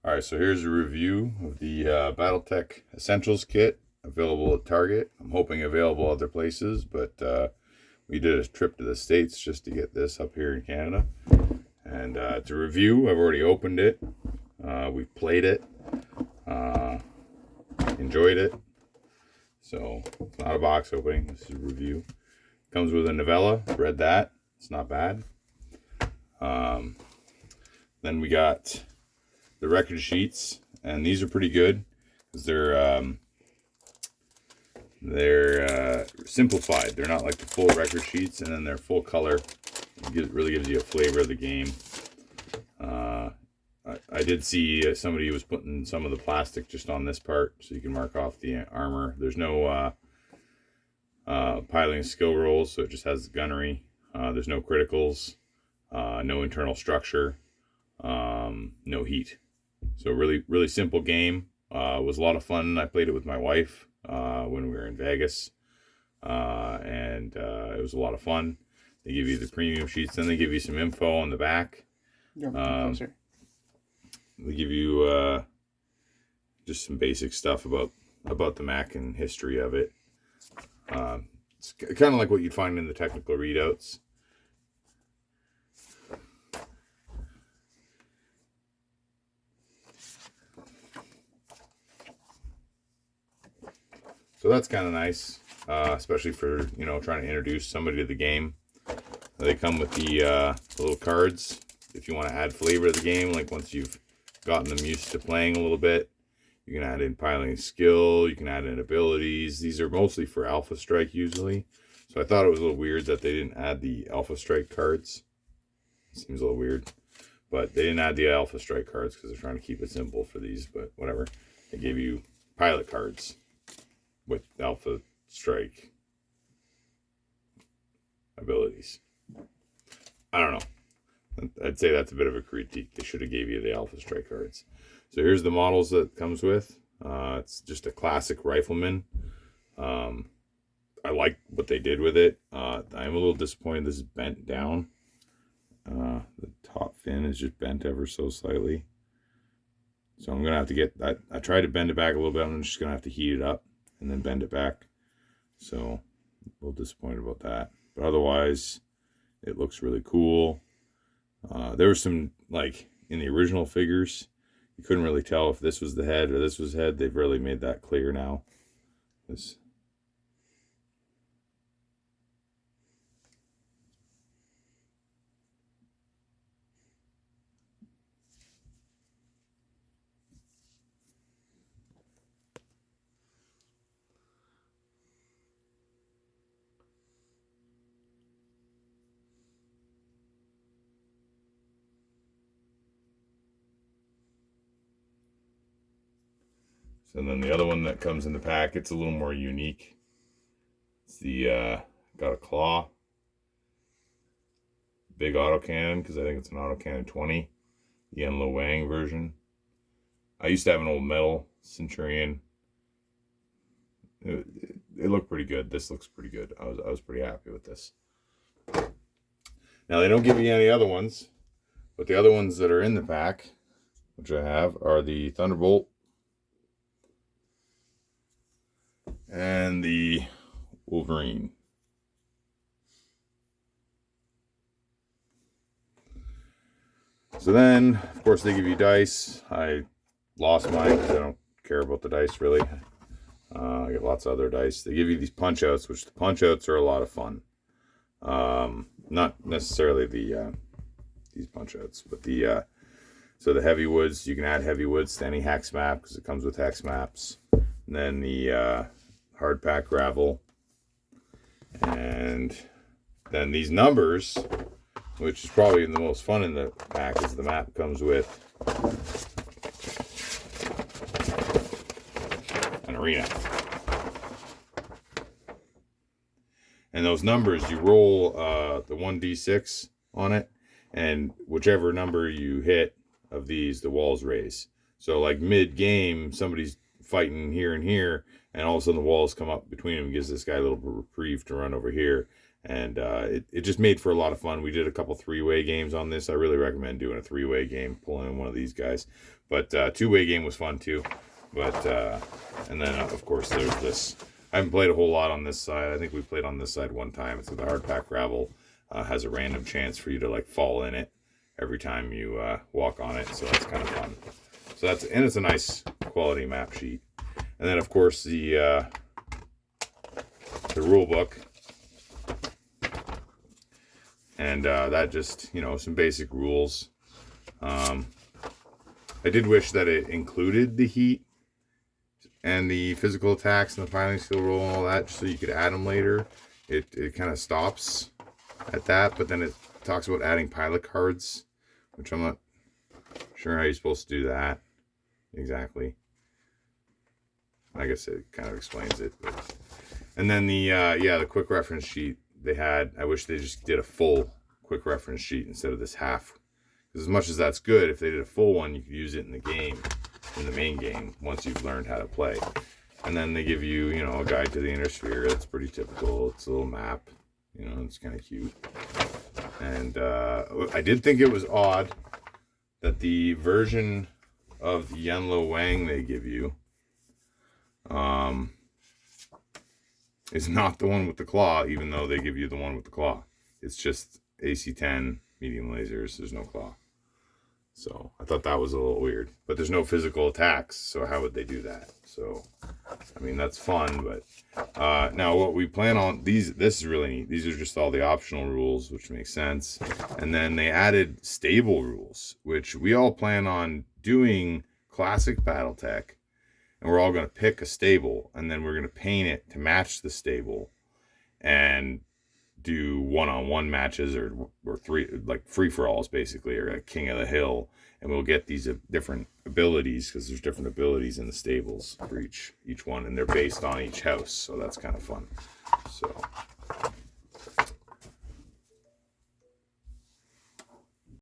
All right, so here's a review of the Battletech Essentials Kit, available at Target. I'm hoping available other places, but we did a trip to the States just to get this up here in Canada. And it's a review. I've already opened it. We've played it. Uh, Enjoyed it. So it's not a box opening. This is a review. Comes with a novella. Read that. It's not bad. Then we got the record sheets, and these are pretty good because they're simplified. They're not like the full record sheets, and then they're full color. It really gives you a flavor of the game. I did see somebody was putting some of the plastic just on this part, so you can mark off the armor. There's no piling skill rolls, so it just has the gunnery. There's no criticals, no internal structure, no heat. So really simple game. It was a lot of fun. I played it with my wife when we were in Vegas, and it was a lot of fun. They give you the premium sheets, then they give you some info on the back. They give you just some basic stuff about the Mac and history of it. It's kind of like what you'd find in the technical readouts. So that's kind of nice, especially for, trying to introduce somebody to the game. They come with the little cards if you want to add flavor to the game. Like once you've gotten them used to playing a little bit, you can add in piling skill, you can add in abilities. These are mostly for Alpha Strike usually. So I thought it was a little weird that they didn't add the Alpha Strike cards. Seems a little weird. But they didn't add the Alpha Strike cards because they're trying to keep it simple for these, but whatever. They gave you pilot cards with Alpha Strike abilities. I don't know. I'd say that's a bit of a critique. They should have gave you the Alpha Strike cards. So here's the models that it comes with. It's just a classic rifleman. I like what they did with it. I'm a little disappointed this is bent down. The top fin is just bent ever so slightly. So I'm going to have to get that. I tried to bend it back a little bit. I'm just going to have to heat it up and then bend it back. So a little disappointed about that. But otherwise, it looks really cool. There was some, like, in the original figures, you couldn't really tell if this was the head or this was head. They've really made that clear now. And then the other one that comes in the pack, it's a little more unique. It's the, got a claw. Big autocannon, because I think it's an autocannon 20. The Lo Wang version. I used to have an old metal Centurion. It looked pretty good. This looks pretty good. I was pretty happy with this. Now, they don't give you any other ones, but the other ones that are in the pack, which I have, are the Thunderbolt and the Wolverine. So then, of course, they give you dice. I lost mine because I don't care about the dice, really. I get lots of other dice. They give you these punch-outs, which the punch-outs are a lot of fun. Not necessarily these punch-outs, but so the heavy woods, you can add heavy woods to any hex map because it comes with hex maps. And then the hard pack gravel, and then these numbers, which is probably the most fun in the pack, is the map comes with an arena, and those numbers you roll the 1d6 on it, and whichever number you hit of these, the walls raise. So like mid game, somebody's fighting here and here, and all of a sudden the walls come up between them, gives this guy a little reprieve to run over here, And it just made for a lot of fun. We did a couple 3-way games on this. I really recommend doing a 3-way game, pulling in one of these guys. But 2-way game was fun too. But and then of course there's this. I haven't played a whole lot on this side. I think we played on this side one time. It's the hard pack gravel. Has a random chance for you to like fall in it every time you walk on it. So that's kind of fun. So it's a nice quality map sheet. And then of course the rule book. And that just, some basic rules. I did wish that it included the heat and the physical attacks and the piling skill roll and all that, just so you could add them later. It kind of stops at that, but then it talks about adding pilot cards, which I'm not sure how you're supposed to do that exactly. I guess it kind of explains it. And then the quick reference sheet they had, I wish they just did a full quick reference sheet instead of this half. Because as much as that's good, if they did a full one, you could use it in the game, in the main game, once you've learned how to play. And then they give you, a guide to the inner sphere. That's pretty typical. It's a little map. It's kind of cute. And I did think it was odd that the version of the Yunlo Wang they give you is not the one with the claw, even though they give you the one with the claw. It's just AC-10 medium lasers. There's no claw. So I thought that was a little weird. But there's no physical attacks, so how would they do that? So, I mean, that's fun, but now what we plan on, this is really neat. These are just all the optional rules, which makes sense. And then they added stable rules, which we all plan on doing classic Battletech. And we're all going to pick a stable, and then we're going to paint it to match the stable and do one-on-one matches or free-for-alls, basically, or like King of the Hill. And we'll get these different abilities, because there's different abilities in the stables for each one, and they're based on each house. So that's kind of fun. So